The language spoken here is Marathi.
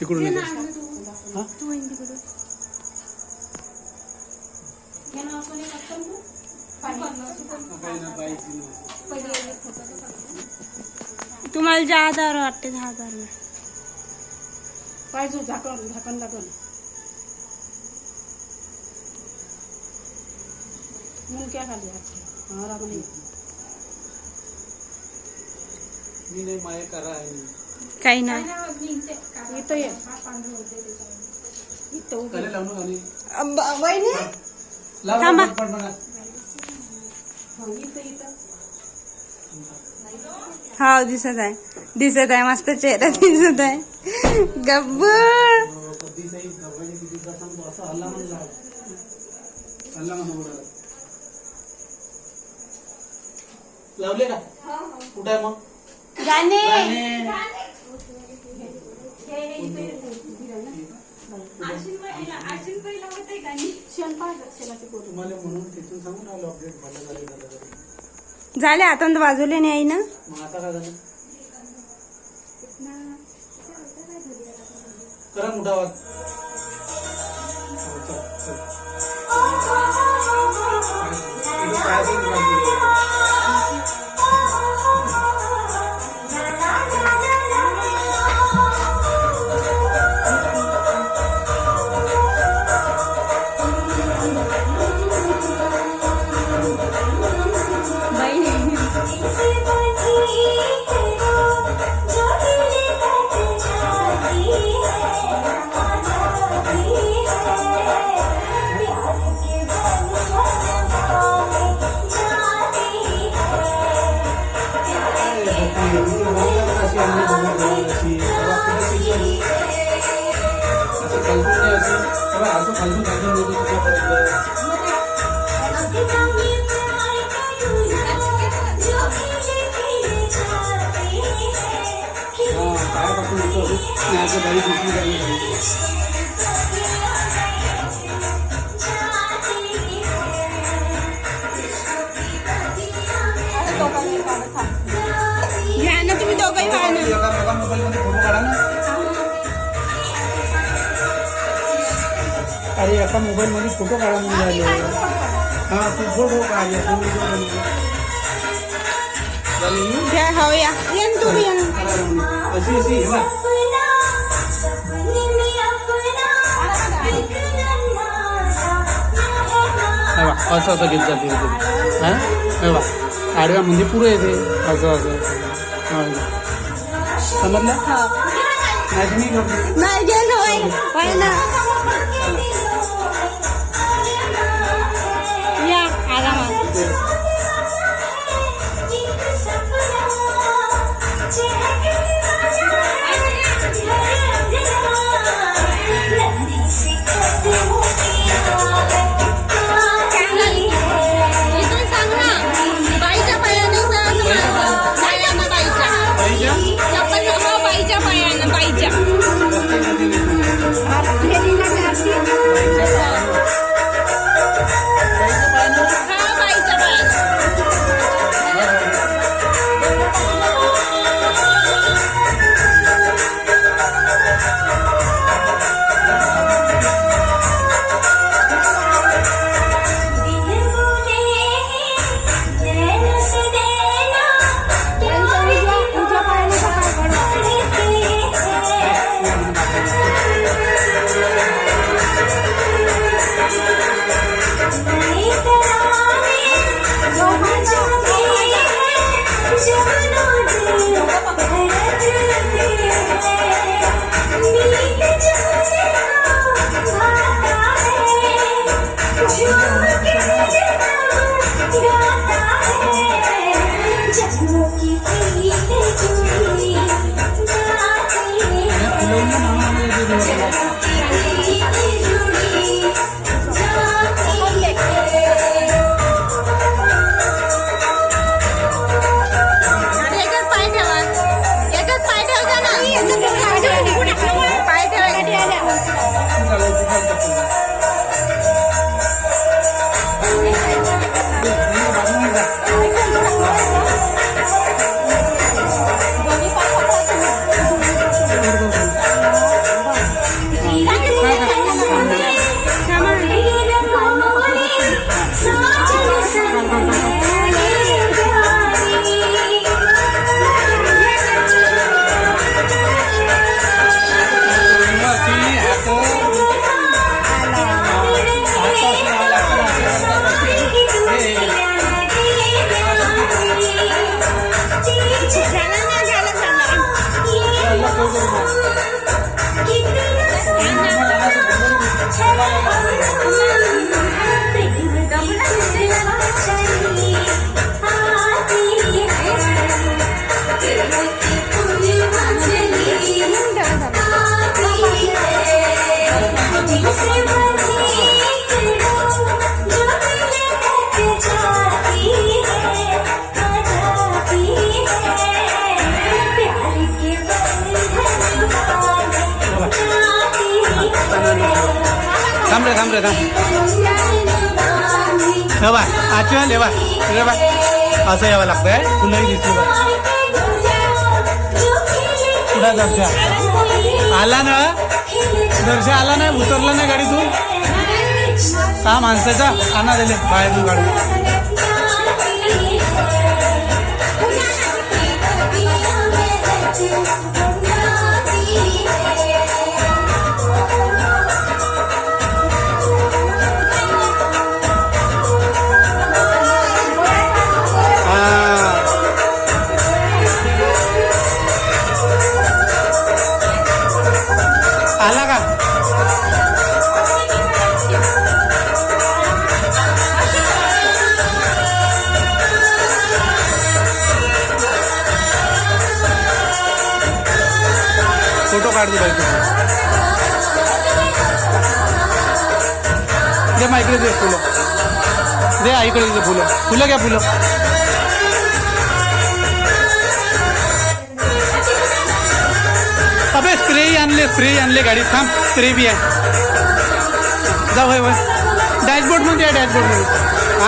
इकडून ये. हा तुम्हाला 10,000 वाटते. 10,000 में पाहिजे झाकण झाकण लागल म्हणून क्या खाली हमारा म्हणे मी नाही माये करा आहे काही नाही. इथं ये इथं कले लावून आणि वहिनी लाव थांबा. पटपट बघा. इथं इथं हा दिसत आहे मस्त चेहरा दिसत आहे. गब्बू कधी सही दवाई किती सांगतो असं हल्ला म्हणून लाव. हल्ला म्हणून बोला लावले का कुठे आहे मग गाणे तुम्हाला म्हणून तिथून सांगून आलो अपडेट झालं झाले आता बाजूला नाही ना. मग आता काय झालं करा मोठा आवाज. हो, चल, चल. इथं काय असेल ते या ना तुम्ही दोघंही व्हा ना. एका मोबाईल मध्ये फोटो काढा ना. अरे एका मोबाईल मध्ये फोटो काढा म्हणून राहिले. हा तू फोटो काढ घ्या हो या येन तुम्ही येन. अशी अशी हे बघ. असं असं घेत जाते हा हे बघ आडव्या म्हणजे पुरं येते असं असं समजलं नाही गेलो होय ना. या आरामात. इथून सांग ना बाईच्या पायाने बाईच्या पायानं बाईच्या थांब रे थांब रे थांब हे बा आचवण हे बा रे बा असं यावं लागतंय फुलंही दिसली बा कुठं दर्शा आला ना दर्शा आला नाही उतरला नाही गाडीतून हा माणसाचा आणा दिले बाहेरून गाडी आला का फोटो काढ दे बाई दे मा इकडे दे फुलं दे आईकडे दे फुलं फुलं घ्या फुलं अबे स्प्रे आणले गाडीत थांब स्प्रे बी आहे जाऊ होय डॅशबोर्ड मध्ये आहे डॅशबोर्ड मध्ये